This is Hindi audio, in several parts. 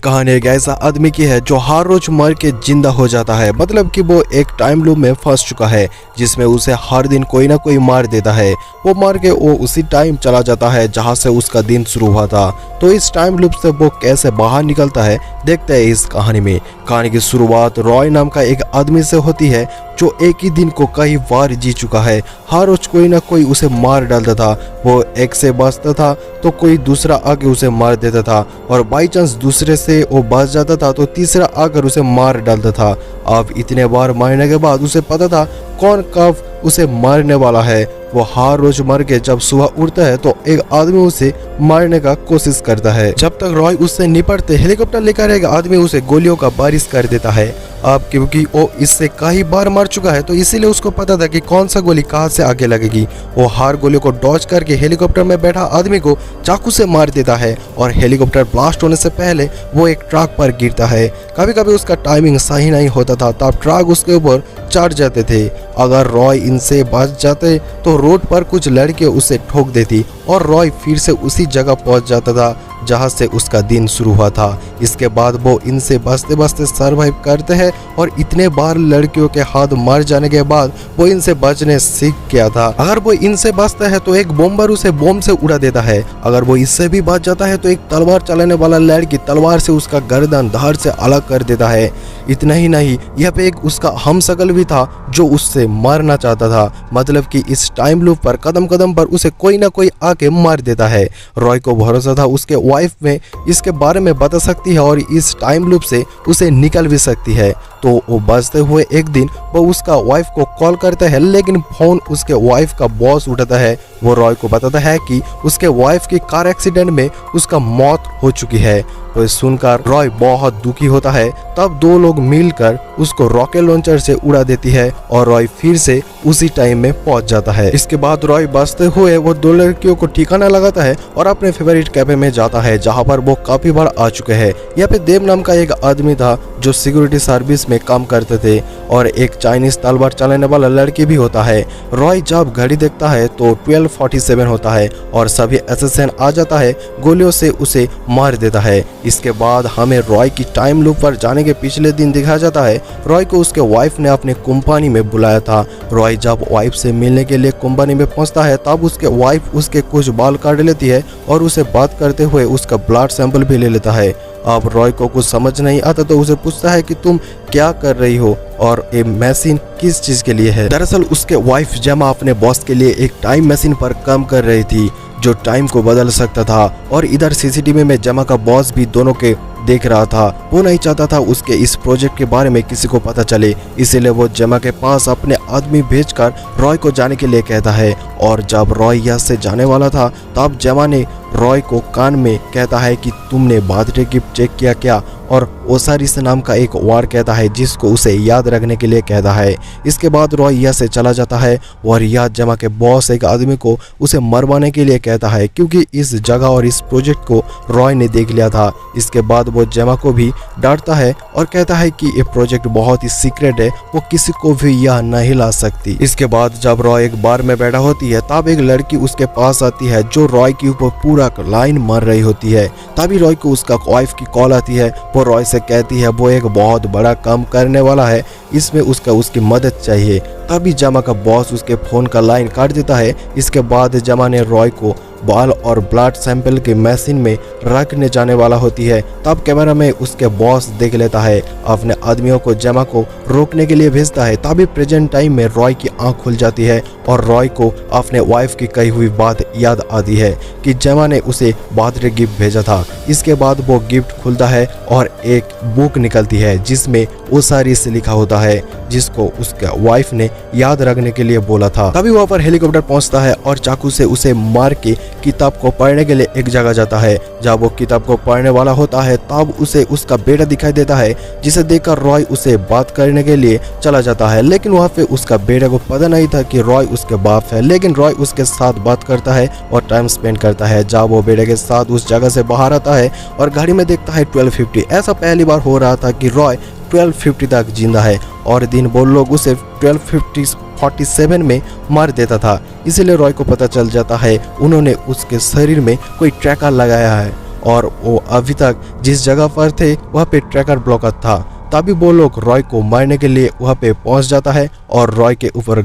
कहानी एक ऐसा आदमी की है जो हर रोज मर के जिंदा हो जाता है। मतलब कि वो एक टाइम लूप में फंस चुका है जिसमें उसे हर दिन कोई ना कोई मार देता है। वो मार के वो उसी टाइम चला जाता है जहां से उसका दिन शुरू हुआ था। तो इस टाइम लूप से वो कैसे बाहर निकलता है देखते हैं इस कहानी में। कहानी की शुरुआत रॉय नाम का एक आदमी से होती है जो एक ही दिन को कई बार जी चुका है। हर रोज कोई ना कोई उसे मार डालता था। वो एक से बचता था तो कोई दूसरा आके उसे मार देता था, और बाई चांस दूसरे से वो बच जाता था तो तीसरा आकर उसे मार डालता था। अब इतने बार मारने के बाद उसे पता था कौन कब उसे मारने वाला है। वो हर रोज मर के जब सुबह उठता है तो एक आदमी उसे मारने का कोशिश करता है। जब तक रॉय उससे निपटते हेलीकॉप्टर लेकर एक आदमी उसे गोलियों का बारिश कर देता है। अब क्योंकि वो इससे कई बार मर चुका है तो इसीलिए उसको पता था कि कौन सा गोली कहाँ से आगे लगेगी। वो हर गोली को डॉज करके हेलीकॉप्टर में बैठा आदमी को चाकू से मार देता है, और हेलीकॉप्टर ब्लास्ट होने से पहले वो एक ट्रक पर गिरता है। कभी कभी उसका टाइमिंग सही नहीं होता था तब ट्रक उसके ऊपर चढ़ जाते थे। अगर रॉय इनसे बच जाते तो रोड पर कुछ लड़के उसे ठोक देती और रॉय फिर से उसी जगह पहुंच जाता था जहां से उसका दिन शुरू हुआ था। इसके बाद वो इनसे बचते बचते सरवाइव करते हैं, और इतने बार लड़कियों के हाथ मर जाने के बाद वो इनसे बचने सीख गया था। अगर वो इनसे बचता है तो एक बॉम्बर उसे बॉम्ब से उड़ा देता है। अगर वो इससे भी बच जाता है तो एक तलवार चलाने वाला लड़की तलवार से उसका गर्दन धड़ से अलग कर देता है। इतना ही नहीं, यह पे एक उसका हमशक्ल भी था जो उससे मारना चाहता था। मतलब कि इस टाइम लूप पर कदम कदम पर उसे कोई ना कोई आके मार देता है। रॉय को भरोसा था उसके वाइफ में इसके बारे में बता सकती है और इस टाइम लूप से उसे निकल भी सकती है। तो वो बचते हुए एक दिन वो उसका वाइफ को कॉल करता है, लेकिन फोन उसके वाइफ का बॉस उठाता है। वो रॉय को बताता है कि उसके वाइफ की कार एक्सीडेंट में उसका मौत हो चुकी है। तो सुनकर रॉय बहुत दुखी होता है। तब दो लोग मिलकर उसको रॉकेट लॉन्चर से उड़ा देती है और रॉय फिर से उसी टाइम में पहुंच जाता है। इसके बाद रॉय बचते हुए वो दो लड़कियों को ठिकाना लगाता है और अपने फेवरेट कैफे में जाता है जहां पर वो काफी बार आ चुके हैं। यहाँ पे देव नाम का एक आदमी था जो सिक्योरिटी सर्विस में काम करते थे, और एक चाइनीज तलवार चलाने वाला लड़की भी होता है। रॉय जब घड़ी देखता है तो 12:47 होता है और सभी असैसिन आ जाता है, गोलियों से उसे मार देता है। इसके बाद हमें रॉय की टाइम लूप पर जाने के पिछले दिन दिखाया जाता है। रॉय को उसके वाइफ ने अपने कंपनी में बुलाया था। रॉय जब वाइफ से मिलने के लिए कंपनी में पहुंचता है तब उसके वाइफ उसके कुछ बाल काट लेती है और उसे बात करते हुए उसका ब्लड सैंपल भी ले लेता है। अब रॉय को कुछ समझ नहीं आता तो उसे पूछता है कि तुम क्या कर रही हो और ये मशीन किस चीज के लिए है। दरअसल उसके वाइफ जमा अपने बॉस के लिए एक टाइम मशीन पर काम कर रही थी जो टाइम को बदल सकता था, और इधर सीसीटीवी में जमा का बॉस भी दोनों के देख रहा था। वो नहीं चाहता था उसके इस प्रोजेक्ट के बारे में किसी को पता चले, इसीलिए वो जमा के पास अपने आदमी भेजकर रॉय को जाने के लिए कहता है। और जब रॉय यहाँ से जाने वाला था तब जमा ने रॉय को कान में कहता है कि तुमने बर्थडे गिफ्ट चेक किया क्या, और ओसारिस नाम का एक वार कहता है जिसको उसे याद रखने के लिए कहता है। इसके बाद रॉय यहाँ से चला जाता है और यह जमा के बॉस एक आदमी को उसे मरवाने के लिए कहता है क्योंकि इस जगह और इस प्रोजेक्ट को रॉय ने देख लिया था। इसके बाद वो जमा को भी डांटता है और कहता है कि ये प्रोजेक्ट बहुत ही सीक्रेट है, वो किसी को भी यह नहीं ला सकती। इसके बाद जब रॉय एक बार में बैठा होती है तब एक लड़की उसके पास आती है जो रॉय के ऊपर पूरा लाइन मार रही होती है। तभी रॉय को उसका वाइफ की कॉल आती है। वो रॉय से कहती है वो एक बहुत बड़ा काम करने वाला है, इसमें उसकी मदद चाहिए। तभी जमा का बॉस उसके फोन का लाइन काट देता है। इसके बाद जमा ने रॉय को बाल और ब्लड सैंपल के मशीन में रखने जाने वाला होती है। तब कैमरा में उसके बॉस देख लेता है, अपने आदमियों को जमा को रोकने के लिए भेजता है। तभी प्रेजेंट टाइम में रॉय की आंख खुल जाती है और रॉय को अपने वाइफ की कही हुई बात याद आती है कि जमा ने उसे बर्थडे गिफ्ट भेजा था। इसके बाद वो गिफ्ट खुलता है और एक बुक निकलती है जिसमें ओसारिस लिखा होता है जिसको उसके वाइफ ने याद रखने के लिए बोला था। तभी वहाँ पर हेलीकॉप्टर पहुंचता है और चाकू से उसे मार के किताब को पढ़ने के लिए एक जगह जाता है। जब वो किताब को पढ़ने वाला होता है तब उसे उसका बेटा दिखाई देता है, जिसे देखकर रॉय उसे बात करने के लिए चला जाता है। लेकिन वहाँ पे उसका बेटे को पता नहीं था कि रॉय उसके बाप है, लेकिन रॉय उसके साथ बात करता है और टाइम स्पेंड करता है। जब वो बेटे के साथ उस जगह से बाहर आता है और घड़ी में देखता है 12:50। ऐसा पहली बार हो रहा था कि रॉय 12:50 तक जिंदा है, और दिन भर लोग उसे 12:47 में मार देता था। इसीलिए रॉय को पता चल जाता है उन्होंने उसके शरीर में कोई ट्रैकर लगाया है। और वो अभी तक जिस जगह पर थे वहाँ पे ट्रैकर ब्लॉकर था। तभी वो लोग रॉय को मारने के लिए वहाँ पे पहुंच जाता है और रॉय के ऊपर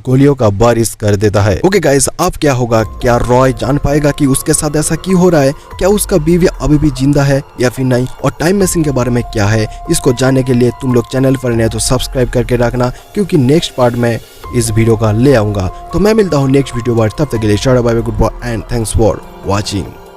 गोलियों का बारिश कर देता है। ओके गाइस, अब क्या होगा? क्या रॉय जान पाएगा कि उसके साथ ऐसा क्यों हो रहा है? क्या उसका बीवी अभी भी जिंदा है या फिर नहीं? और टाइम मशीन के बारे में क्या है, इसको जानने के लिए तुम लोग चैनल पर नए तो सब्सक्राइब करके रखना, क्योंकि नेक्स्ट पार्ट में इस वीडियो का ले आऊंगा। तो मैं मिलता हूँ नेक्स्ट वीडियो पर, तब तक के लिए bye bye, goodbye and thanks for watching.